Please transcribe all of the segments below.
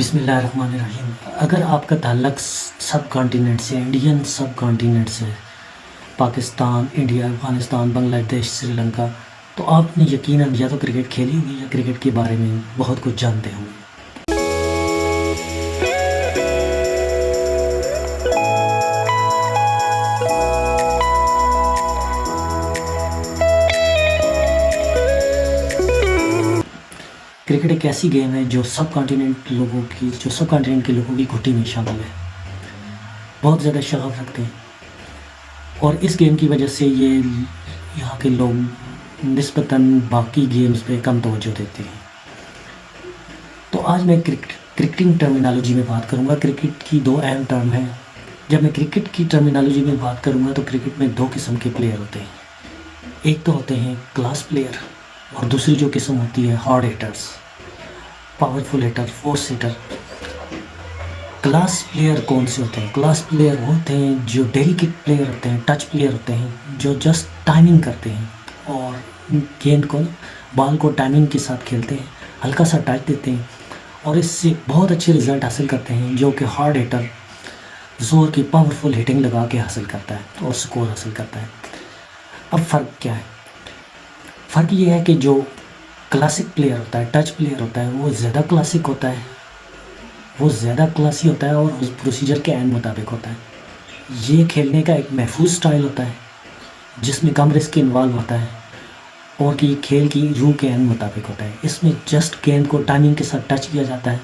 बिस्मिल्लाहिर्रहमानिर्रहीम। अगर आपका ताल्लुक़ सब कॉन्टिनेंट से, इंडियन सब कॉन्टिनेंट से, पाकिस्तान, इंडिया, अफ़गानिस्तान, बांग्लादेश, श्रीलंका, तो आपने यकीनन या तो क्रिकेट खेली होगी या क्रिकेट के बारे में बहुत कुछ जानते होंगे। क्रिकेट एक ऐसी गेम है जो सब कॉन्टिनेंट के लोगों की घुट्टी में शामिल है। बहुत ज़्यादा शगफ रखते हैं और इस गेम की वजह से ये यहाँ के लोग निस्बतन बाकी गेम्स पे कम तवज्जो देते हैं। तो आज मैं क्रिकेटिंग टर्मिनोलॉजी में बात करूँगा। क्रिकेट की दो अहम टर्म हैं। जब मैं क्रिकेट की टर्मिनोलॉजी में बात करूँगा तो क्रिकेट में दो किस्म के प्लेयर होते हैं। एक तो होते हैं क्लास प्लेयर और दूसरी जो किस्म होती है hard hitters, powerful hitter, force hitter. Class player कौन से होते हैं? क्लास प्लेयर वो होते हैं जो डेलिकेट प्लेयर होते हैं, टच प्लेयर होते हैं, जो जस्ट टाइमिंग करते हैं और गेंद को, बॉल को टाइमिंग के साथ खेलते हैं, हल्का सा टच देते हैं और इससे बहुत अच्छे रिज़ल्ट हासिल करते हैं। जो कि हार्ड हिटर ज़ोर की पावरफुल हिटिंग लगा के हासिल करता है और स्कोर हासिल करता है। अब फ़र्क क्या है? फ़र्क ये है कि जो क्लासिक प्लेयर होता है, टच प्लेयर होता है, वो ज़्यादा क्लासिक होता है, वो ज़्यादा क्लासी होता है और उस प्रोसीजर के एन मुताबिक होता है। ये खेलने का एक महफूज स्टाइल होता है जिसमें कम रिस्क इन्वॉल्व होता है और कि खेल की रूह के एन मुताबिक होता है। इसमें जस्ट गेंद को टाइमिंग के साथ टच किया जाता है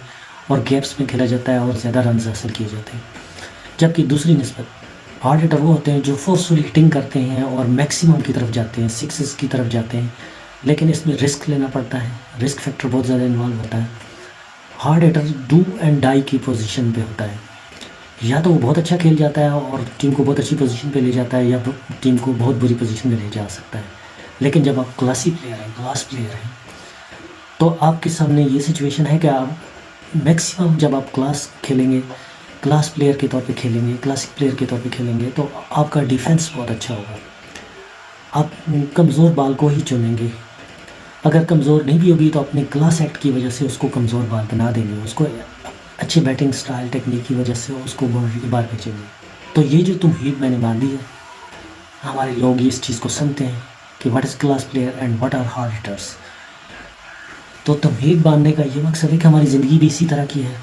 और गैप्स में खेला जाता है और ज़्यादा रन हासिल किए जाते हैं। जबकि दूसरी निस्बत हार्ड हिटर वो होते हैं जो फोर्सफुल हिटिंग करते हैं और मैक्सिमम की तरफ जाते हैं, सिक्सेस की तरफ जाते हैं, लेकिन इसमें रिस्क लेना पड़ता है, रिस्क फैक्टर बहुत ज़्यादा इन्वॉल्व होता है। Hard hitter do and die की पोजीशन पे होता है। या तो वो बहुत अच्छा खेल जाता है और टीम को बहुत अच्छी पोजीशन पे ले जाता है या टीम को बहुत बुरी पोजीशन में ले जा सकता है। लेकिन जब आप क्लासी प्लेयर हैं, क्लास प्लेयर हैं, तो आपके सामने ये सिचुएशन है कि आप मैक्सिमम जब आप क्लास खेलेंगे, क्लास प्लेयर के तौर पे खेलेंगे, क्लासिक प्लेयर के तौर पे खेलेंगे, तो आपका डिफेंस बहुत अच्छा होगा। आप कमज़ोर बॉल को ही चुनेंगे। अगर कमज़ोर नहीं भी होगी तो अपने क्लास एक्ट की वजह से उसको कमज़ोर बॉल बना देंगे, उसको अच्छी बैटिंग स्टाइल टेक्निक की वजह से उसको बाउंड्री के बाहर भेजेंगे। तो ये जो तुम्हीद मैंने बांधी है, हमारे लोग इस चीज़ को समझते हैं कि what is class player and what are hard hitters. तो तुम्हीद बांधने का ये मकसद है कि हमारी ज़िंदगी भी इसी तरह की है।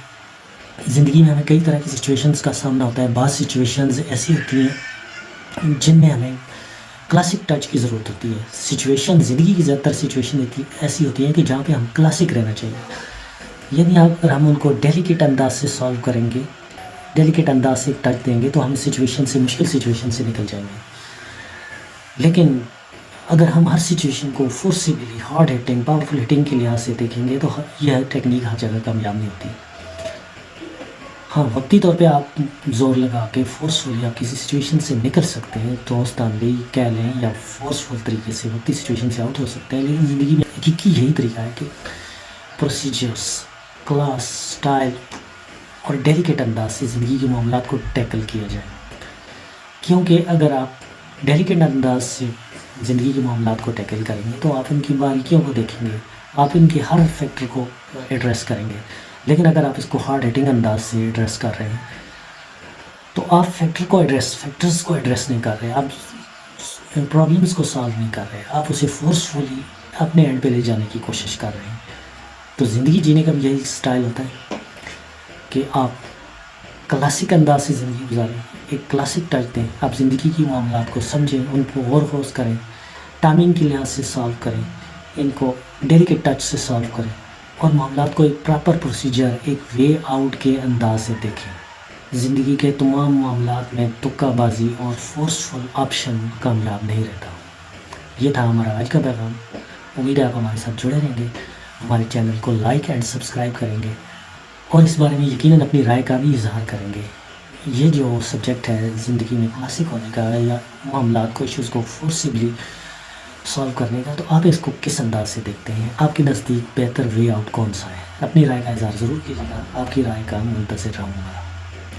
ज़िंदगी में हमें कई तरह की सिचुएशंस का सामना होता है। बाज़ सिचुएशंस ऐसी होती हैं जिनमें हमें क्लासिक टच की ज़रूरत होती है। सिचुएशन, ज़िंदगी की ज़्यादातर सिचुएशन ऐसी होती हैं कि जहाँ पे हम क्लासिक रहना चाहिए। यानी अगर हम उनको डेलिकेट अंदाज से सॉल्व करेंगे, डेलिकेट अंदाज से टच देंगे, तो हम सिचुएशन से, मुश्किल सिचुएशन से निकल जाएंगे। लेकिन अगर हम हर सिचुएशन को forcibly hard hitting, powerful hitting के लिहाज से देखेंगे तो यह टेक्निक हर जगह कामयाब नहीं होती। हाँ, वक्ती तौर पे आप ज़ोर लगा के फोर्सफुल या किसी सिचुएशन से निकल सकते हैं, दोस्तानवी कह लें या फोर्सफुल तरीके से वक्ती सिचुएशन से आउट हो सकते हैं। लेकिन ज़िंदगी में हकीकी यही तरीका है कि प्रोसीजर्स, क्लास, स्टाइल और डेलिकेट अंदाज से ज़िंदगी के मामलात को टैकल किया जाए। क्योंकि अगर आप डेलिकेट अंदाज से ज़िंदगी के मामलात को टैकल करेंगे तो आप इनकी बारीकियों को देखेंगे, आप इनके हर फैक्टर को एड्रेस करेंगे। लेकिन अगर आप इसको हार्ड हिटिंग अंदाज से एड्रेस कर रहे हैं तो आप फैक्टर्स को एड्रेस नहीं कर रहे, आप प्रॉब्लम्स को सॉल्व नहीं कर रहे, आप उसे फोर्सफुली अपने एंड पे ले जाने की कोशिश कर रहे हैं। तो ज़िंदगी जीने का भी यही स्टाइल होता है कि आप क्लासिक अंदाज से ज़िंदगी गुजारें, एक क्लासिक टच दें, आप ज़िंदगी की मामलात को समझें, उनको गौर खोज करें, टाइमिंग के लिहाज से सॉल्व करें, इनको डेलिकेट टच से सॉल्व करें और मामलात को एक प्रॉपर प्रोसीजर, एक वे आउट के अंदाज से देखें। ज़िंदगी के तमाम मामलात में तुक्काबाजी और फोर्सफुल ऑप्शन कामयाब नहीं रहता। ये था हमारा आज का पैगाम। उम्मीद है आप हमारे साथ जुड़े रहेंगे, हमारे चैनल को लाइक एंड सब्सक्राइब करेंगे और इस बारे में यकीनन अपनी राय का भी इजहार करेंगे। ये जो सब्जेक्ट है ज़िंदगी में क्लासिक होने का या मामलात को, इश्यूज़ को फोर्सिबली सॉल्व करने का, तो आप इसको किस अंदाज से देखते हैं? आपके नज़दीक बेहतर वे आउट कौन सा है? अपनी राय का इज़हार ज़रूर कीजिएगा। आपकी राय का मुंतज़िर रहूँगा।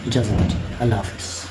इजाज़त दीजिए। अल्लाह हाफ़िज़।